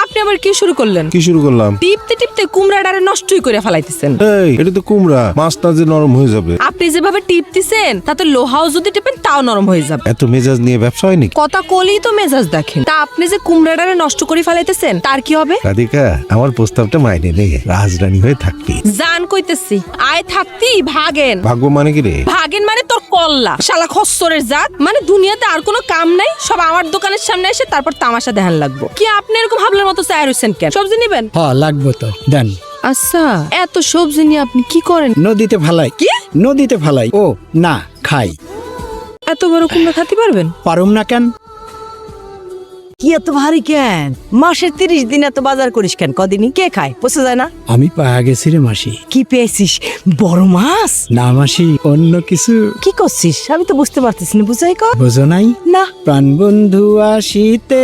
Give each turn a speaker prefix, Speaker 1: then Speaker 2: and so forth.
Speaker 1: আপনি আবার কি শুরু করলেন?
Speaker 2: কি শুরু করলাম?
Speaker 1: টিপতে টিপতে কুমড়াটারে নষ্টই করে ফেলাইতেছেন।
Speaker 2: এই এটা তো কুমড়া, মাছটা যে নরম হয়ে যাবে।
Speaker 1: আপনি যেভাবে টিপতেছেন তাতে লোহাও যদি টিপেন তাও নরম হয়ে যাবে।
Speaker 2: এত মেজাজ নিয়ে ব্যবসা হয় নাকি?
Speaker 1: কথা কলেই তো মেজাজ দেখেন। তা আপনি যে কুমড়াটারে নষ্ট করে ফেলাইতেছেন তার কি হবে?
Speaker 2: রাধিকা, আমার প্রস্তাবটা মাইনে নে, রাজরানী হয়ে থাকবি।
Speaker 1: জান কইতেছি, আয় থাকতি ভাগেন।
Speaker 2: ভাগ্য মানে কি রে?
Speaker 1: ভাগেন মানে তোর কল্লা, শালা খচ্চরের জাত। মানে দুনিয়াতে আর কোনো কাম নাই, সব আমার দোকানের সামনে এসে তারপর তামাশা দেখান লাগবো। কি আপনি এরকম হাবলের মতো চায় রয়েছেন কেন? সবজি নিবেন?
Speaker 3: লাগবো তো দেন।
Speaker 1: আচ্ছা, এত সবজি নিয়ে আপনি কি করেন?
Speaker 3: নদীতে ফালাই।
Speaker 1: কি?
Speaker 3: নদীতে ফালাই। ও না, খাই।
Speaker 1: এত বড় কুমড়া খাতে পারবেন?
Speaker 3: পারুম না কেন?
Speaker 4: কি এত ভারী কেন? মাসের 30 দিন এত বাজার করিস কেন? কদিনই কে খায়? পোষা যায় না?
Speaker 3: আমি পায়া গেছি রে মাসি।
Speaker 4: কি পেয়েছিস? বড় মাছ?
Speaker 3: না মাসি, অন্য কিছু।
Speaker 4: কি করছিস? আমি তো বুঝতে পারতেছি না, বুঝাই কর।
Speaker 3: বোঝো নাই?
Speaker 4: না।
Speaker 3: প্রাণ বন্ধু আসিতে